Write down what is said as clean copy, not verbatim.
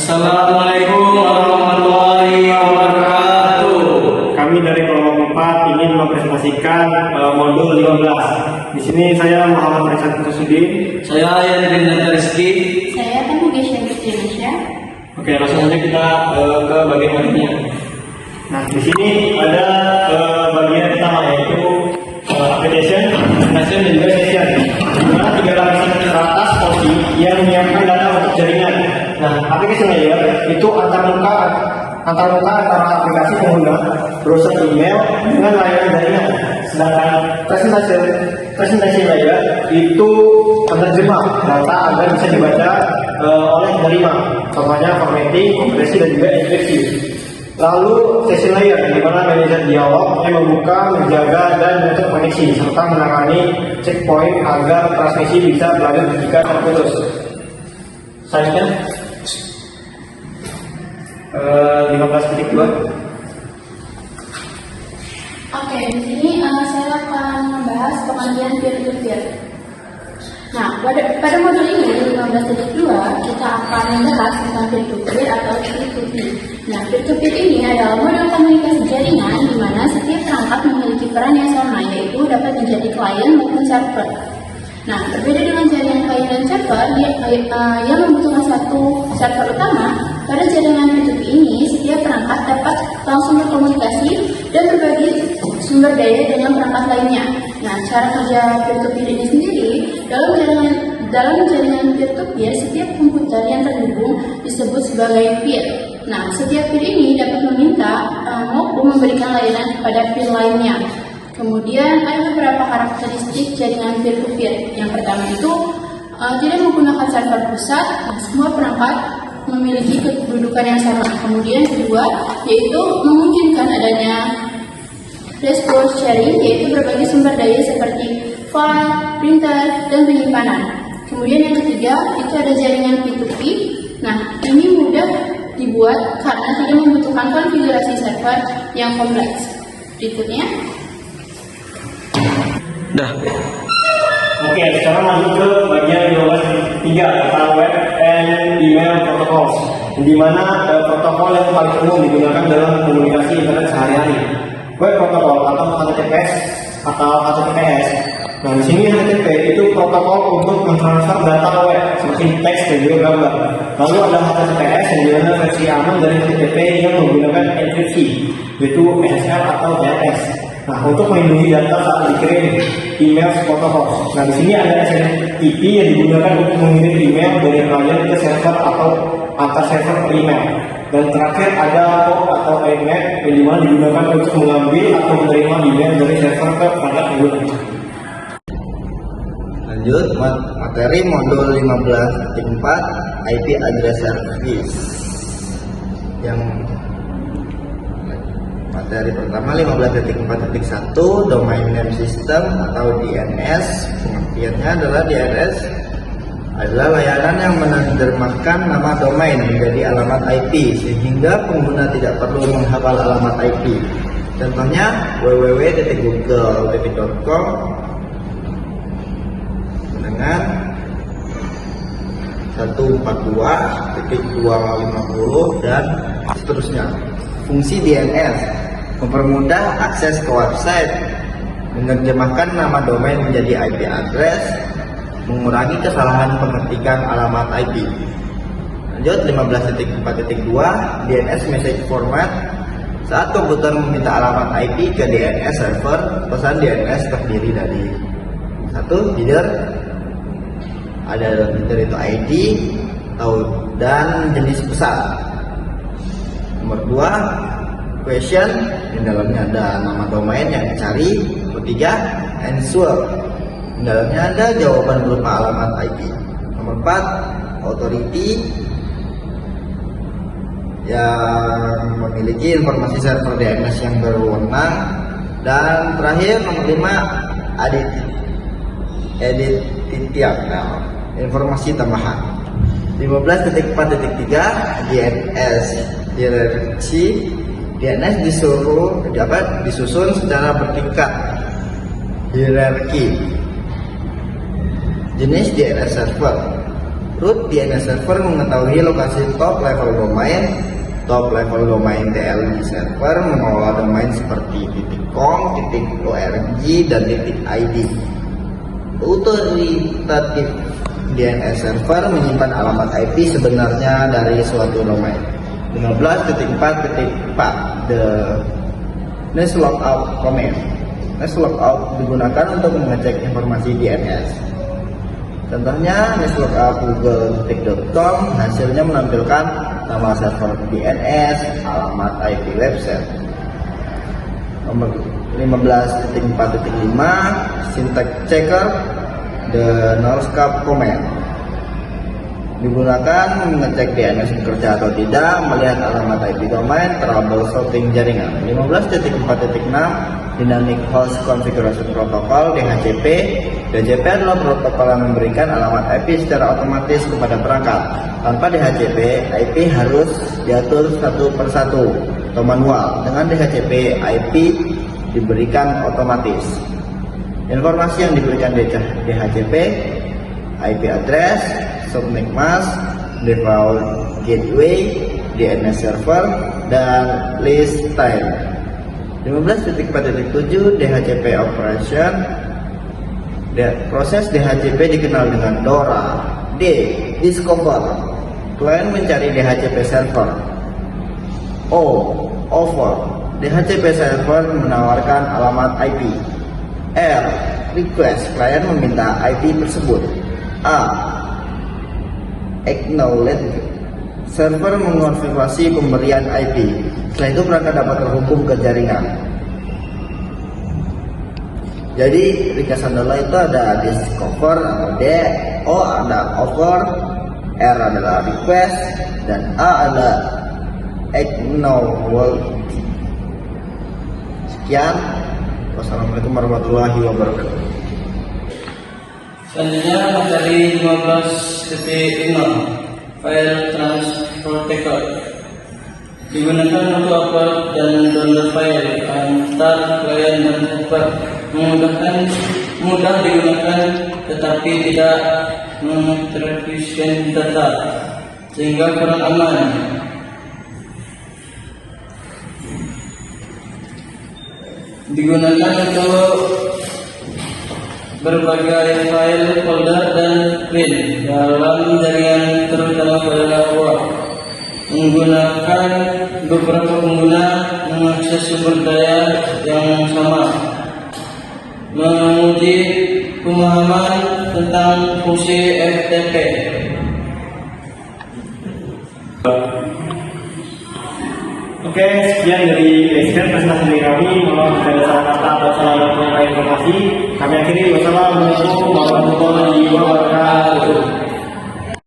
Assalamualaikum warahmatullahi wabarakatuh. Kami dari kelompok 4 ingin mempresentasikan modul 15. Di sini saya Muhammad Rizal Kusudin. Saya Yan bin Rizky. Saya Temu Gesya Indonesia. Oke, langsung saja kita ke bagian materinya. Nah, di sini ada bagian pertama yaitu application, dan juga session. Di mana 3 lapisan teratas porsi yang menyiapkan data untuk jaringan. Nah, application layer itu antarmuka antara aplikasi pengguna, browser email dengan layanan jaringan. Sedangkan presentation layer itu penerjemah data agar bisa dibaca oleh penerima. Contohnya formatting, kompresi, dan juga enkripsi. Lalu session layer di mana manajer dialog yang membuka, menjaga, dan menutup koneksi serta menangani checkpoint agar transmisi bisa berlanjut jika terputus. Selanjutnya 15.2. Oke, di sini saya akan membahas pengajian peer-to-peer. Nah, pada modul ini 15.2 kita akan membahas tentang peer-to-peer atau P2P. Nah, peer-to-peer ini adalah model komunikasi jaringan di mana setiap perangkat memiliki peran yang sama, yaitu dapat menjadi klien maupun server. Nah, berbeda dengan jaringan klien dan server yang membutuhkan satu server utama, pada jaringan P2P ini setiap perangkat dapat langsung berkomunikasi dan berbagi sumber daya dengan perangkat lainnya. Nah, cara kerja peer-to-peer ini sendiri dalam jaringan peer-to-peer setiap komputer yang terhubung disebut sebagai peer. Nah, setiap peer ini dapat meminta maupun memberikan layanan kepada peer lainnya. Kemudian ada beberapa karakteristik jaringan peer-to-peer. Yang pertama itu tidak menggunakan server pusat. Nah, semua perangkat memiliki kedudukan yang sama. Kemudian kedua yaitu memungkinkan adanya resource sharing, yaitu berbagi sumber daya seperti file, printer, dan penyimpanan. Kemudian yang ketiga itu ada jaringan P2P. Nah, ini mudah dibuat karena tidak membutuhkan konfigurasi server yang kompleks. Berikutnya. Oke, sekarang lanjut ke bagian 12.3 tentang web and email protocols, di mana protokol yang paling umum digunakan dalam komunikasi internet sehari-hari. Web protokol atau HTTPS atau HTTPS. Nah, di sini HTTP itu protokol untuk mentransfer data web seperti teks dan juga gambar. Lalu ada HTTPS yang dimana versi aman dari HTTP yang menggunakan enkripsi, yaitu SSL atau TLS. Nah, untuk melindungi data saat dikirim email protokol. Nah, di sini ada SMTP yang digunakan untuk mengirim email dari klien ke server atau antar server ke email. Dan terakhir ada POP atau IMAP yang dimana digunakan untuk mengambil atau menerima email dari server ke perangkat pengguna. Lanjut materi modul 15.4 IP address service. Yang materi pertama 15.4.1 domain name system atau DNS. Pengertiannya adalah DNS adalah layanan yang menerjemahkan nama domain menjadi alamat IP sehingga pengguna tidak perlu menghafal alamat IP. Contohnya www.google.com dengan 142.250 dan seterusnya. Fungsi DNS mempermudah akses ke website, menerjemahkan nama domain menjadi IP address, mengurangi kesalahan pengetikan alamat IP. Lanjut 15.4.2 DNS message format. Saat komputer meminta alamat IP ke DNS server, pesan DNS terdiri dari satu header, ada header itu ID dan jenis pesan. Nomor 2 question, di dalamnya ada nama domain yang dicari. Nomor 3 answer, di dalamnya ada jawaban berupa alamat IP. Nomor 4 authority, yang memiliki informasi server DNS yang berwenang. Dan terakhir nomor 5 editorial, informasi tambahan. 15.4.3 DNS hierarchy. DNS disusun secara bertingkat hierarki. Jenis DNS server, Root DNS server mengetahui lokasi top level domain TLD server mengelola domain seperti .com, .org, dan .id. Otoritatif DNS server menyimpan alamat IP sebenarnya dari suatu domain. 15.4.4 The Next Logout Command. Next Logout digunakan untuk mengecek informasi DNS. Contohnya nextlogout google.com, hasilnya menampilkan nama server DNS, alamat IP website. Nomor 15.4.5 Syntax Checker The Northcap Command digunakan mengecek DNS bekerja atau tidak, melihat alamat IP domain, troubleshooting jaringan. 15.4.6 Dynamic Host Configuration Protocol DHCP. DHCP adalah protokol yang memberikan alamat IP secara otomatis kepada perangkat. Tanpa DHCP, IP harus diatur satu persatu atau manual. Dengan DHCP, IP diberikan otomatis. Informasi yang diberikan DHCP, IP address, subnet mask, default gateway, DNS server, dan list time. 15.4.7 DHCP operation. Proses DHCP dikenal dengan DORA. D. Discover. Klien mencari DHCP server. O. Offer. DHCP server menawarkan alamat IP. R. Request. Klien meminta IP tersebut. A. Acknowledge. Server mengonfirmasi pemberian IP. Setelah itu perangkat dapat terhubung ke jaringan. Jadi ringkasan DORA itu ada discover atau D, O ada offer, R adalah request, dan A ada acknowledge. Sekian. Wassalamualaikum warahmatullahi wabarakatuh. Selanjutnya materi 15.5 File Transfer Protocol digunakan untuk upload dan download file antar klien dan server. Mudah digunakan tetapi tidak mentransfer data sehingga kurang aman. Digunakan untuk berbagai file, folder, dan print dalam jaringan terutama pada web. Menggunakan beberapa pengguna mengakses sumber daya yang sama. Menguji pemahaman tentang fungsi FTP. Oke, sekian dari presentasi dari kami. Mohon jika ada salah kata atau salah informasi, kami akhiri. Wassalamualaikum warahmatullahi wabarakatuh.